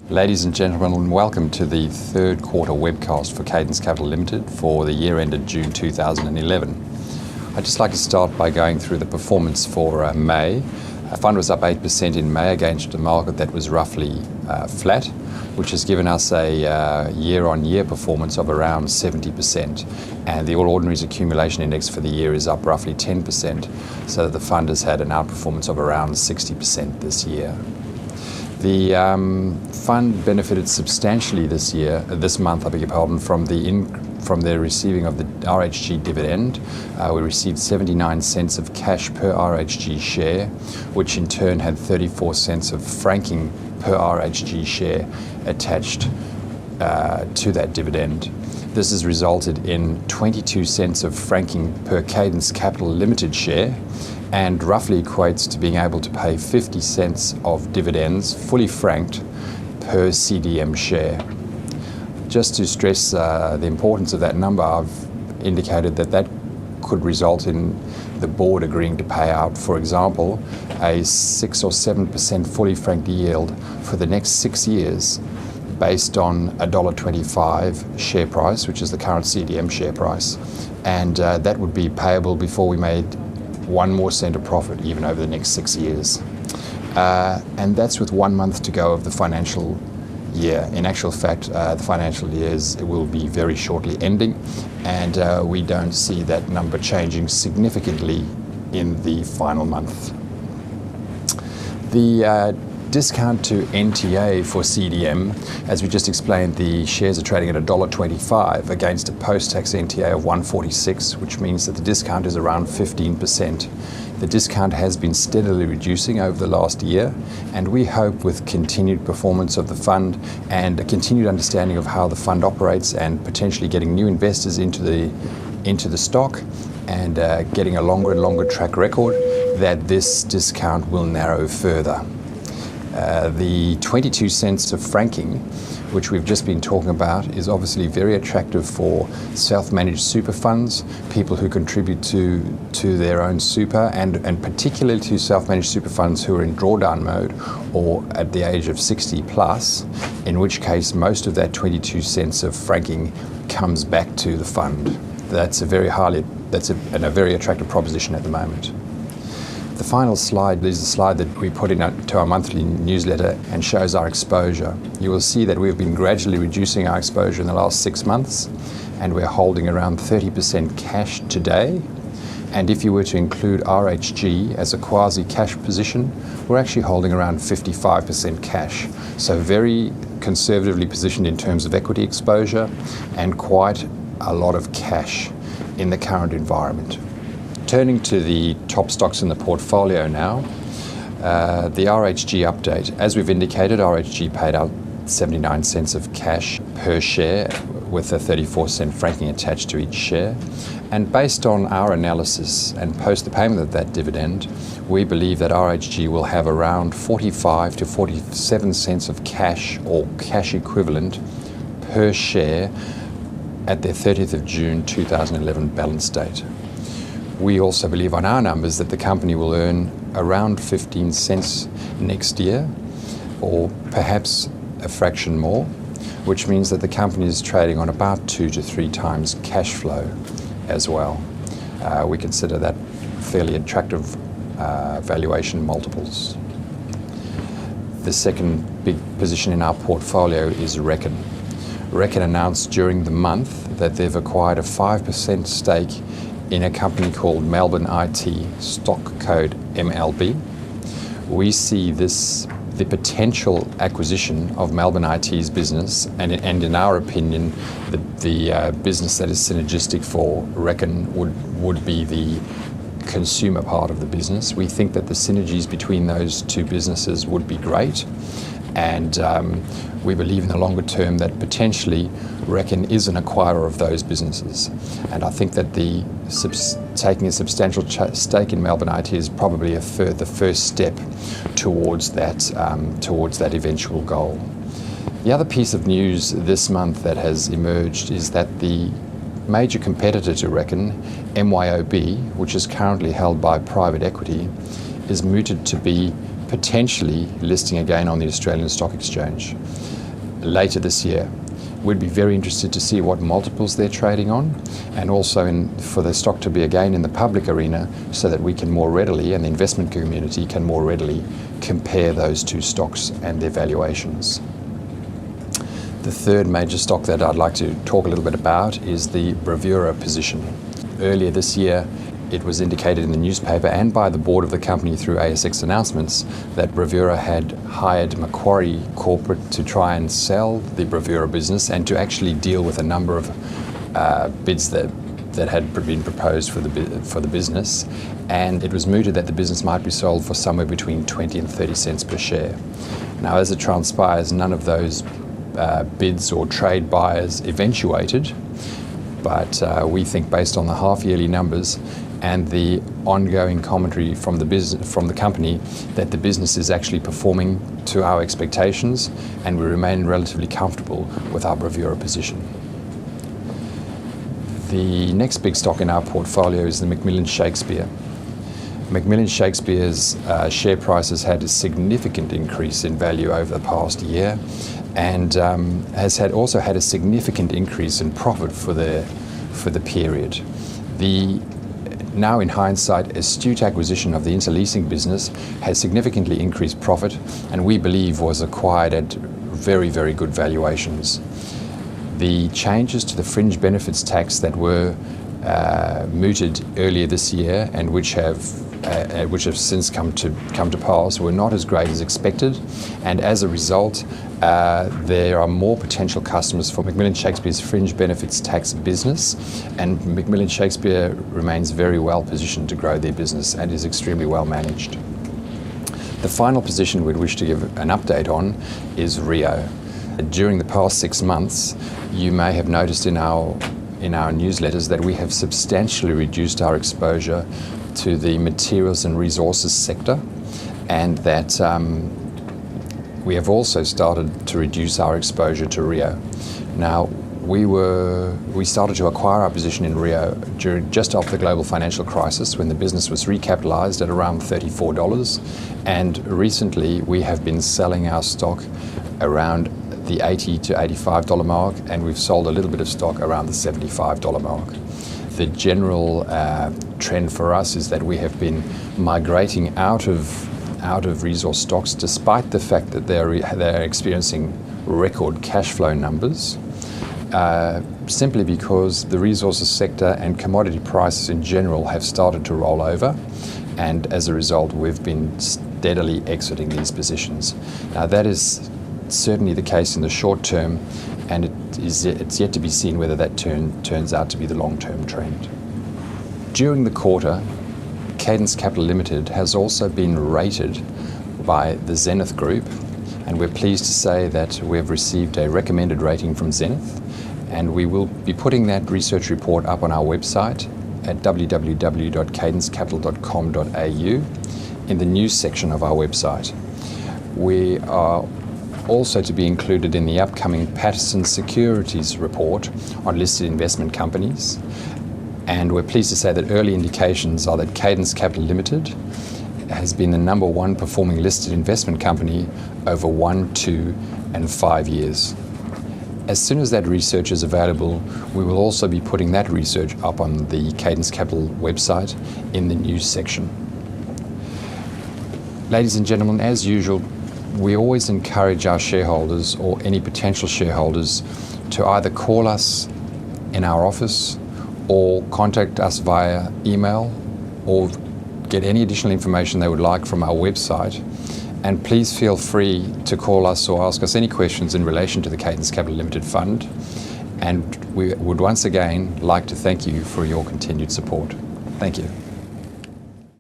Ladies and gentlemen, welcome to the third quarter webcast for Cadence Capital Limited for the year ended June 2011. I'd just like to start by going through the performance for May. The fund was up 8% in May against a market that was roughly flat, which has given us a year-on-year performance of around 70%. And the All Ordinaries Accumulation Index for the year is up roughly 10%, so that the fund has had an outperformance of around 60% this year. The fund benefited substantially this month, from the receiving of the RHG dividend. We received 79 cents of cash per RHG share, which in turn had 34 cents of franking per RHG share attached to that dividend. This has resulted in 22 cents of franking per Cadence Capital Limited share, and roughly equates to being able to pay 50 cents of dividends, fully franked, per CDM share. Just to stress the importance of that number, I've indicated that could result in the board agreeing to pay out, for example, a 6 or 7% fully franked yield for the next 6 years based on a $1.25 share price, which is the current CDM share price. And that would be payable before we made 1 more cent of profit even over the next 6 years. And that's with 1 month to go of the financial year. In actual fact, the financial years will be very shortly ending, and we don't see that number changing significantly in the final month. The discount to NTA for CDM, as we just explained, the shares are trading at $1.25 against a post-tax NTA of $1.46, which means that the discount is around 15%. The discount has been steadily reducing over the last year, and we hope with continued performance of the fund and a continued understanding of how the fund operates and potentially getting new investors into the stock and getting a longer and longer track record, that this discount will narrow further. The 22 cents of franking, which we've just been talking about, is obviously very attractive for self-managed super funds, people who contribute to their own super, and particularly to self-managed super funds who are in drawdown mode or at the age of 60 plus, in which case most of that 22 cents of franking comes back to the fund. That's a very attractive proposition at the moment. The final slide is a slide that we put into our monthly newsletter and shows our exposure. You will see that we've been gradually reducing our exposure in the last 6 months, and we're holding around 30% cash today. And if you were to include RHG as a quasi-cash position, we're actually holding around 55% cash. So very conservatively positioned in terms of equity exposure and quite a lot of cash in the current environment. Turning to the top stocks in the portfolio now, the RHG update. As we've indicated, RHG paid out 79 cents of cash per share with a 34 cent franking attached to each share. And based on our analysis and post the payment of that dividend, we believe that RHG will have around 45 to 47 cents of cash or cash equivalent per share at their 30th of June 2011 balance date. We also believe on our numbers that the company will earn around 15 cents next year, or perhaps a fraction more, which means that the company is trading on about 2 to 3 times cash flow as well. We consider that fairly attractive valuation multiples. The second big position in our portfolio is Reckon. Reckon announced during the month that they've acquired a 5% stake in a company called Melbourne IT, stock code MLB. We see the potential acquisition of Melbourne IT's business, and in our opinion, the business that is synergistic for Reckon would be the consumer part of the business. We think that the synergies between those two businesses would be great, and we believe in the longer term that potentially Reckon is an acquirer of those businesses. And I think that taking a substantial stake in Melbourne IT is probably the first step towards that eventual goal. The other piece of news this month that has emerged is that the major competitor to Reckon, MYOB, which is currently held by private equity, is mooted to be potentially listing again on the Australian Stock Exchange. later this year. We'd be very interested to see what multiples they're trading on, and also for the stock to be again in the public arena so that we can more readily, and the investment community can more readily, compare those two stocks and their valuations. The third major stock that I'd like to talk a little bit about is the Bravura position. Earlier this year, it was indicated in the newspaper and by the board of the company through ASX announcements that Bravura had hired Macquarie Corporate to try and sell the Bravura business and to actually deal with a number of bids that had been proposed for the business, and it was mooted that the business might be sold for somewhere between 20 and 30 cents per share. Now, as it transpires, none of those bids or trade buyers eventuated, but we think based on the half-yearly numbers and the ongoing commentary from the company that the business is actually performing to our expectations, and we remain relatively comfortable with our Bravura position. The next big stock in our portfolio is the Macmillan Shakespeare. Macmillan Shakespeare's share price has had a significant increase in value over the past year, and has also had a significant increase in profit for the period. The now in hindsight astute acquisition of the interleasing business has significantly increased profit, and we believe was acquired at very, very good valuations. The changes to the fringe benefits tax that were mooted earlier this year and which have since come to pass were not as great as expected, and as a result there are more potential customers for Macmillan Shakespeare's fringe benefits tax business, and Macmillan Shakespeare remains very well positioned to grow their business and is extremely well managed. The final position we'd wish to give an update on is Rio. During the past 6 months, you may have noticed in our newsletters that we have substantially reduced our exposure to the materials and resources sector, and that we have also started to reduce our exposure to Rio. Now, we started to acquire our position in Rio just after the global financial crisis, when the business was recapitalized at around $34, and recently we have been selling our stock around the $80 to $85 mark, and we've sold a little bit of stock around the $75 mark. The general trend for us is that we have been migrating out of resource stocks, despite the fact that they're experiencing record cash flow numbers, simply because the resources sector and commodity prices in general have started to roll over, and as a result we've been steadily exiting these positions. Now, that is certainly the case in the short term, and it's yet to be seen whether that turns out to be the long-term trend. During the quarter, Cadence Capital Limited has also been rated by the Zenith Group, and we're pleased to say that we've received a recommended rating from Zenith, and we will be putting that research report up on our website at www.cadencecapital.com.au in the news section of our website. We are also to be included in the upcoming Patterson Securities report on listed investment companies, and we're pleased to say that early indications are that Cadence Capital Limited has been the number one performing listed investment company over 1, 2 and 5 years. As soon as that research is available, we will also be putting that research up on the Cadence Capital website in the news section. Ladies and gentlemen, as usual, we always encourage our shareholders or any potential shareholders to either call us in our office or contact us via email or get any additional information they would like from our website. And please feel free to call us or ask us any questions in relation to the Cadence Capital Limited Fund. And we would once again like to thank you for your continued support. Thank you.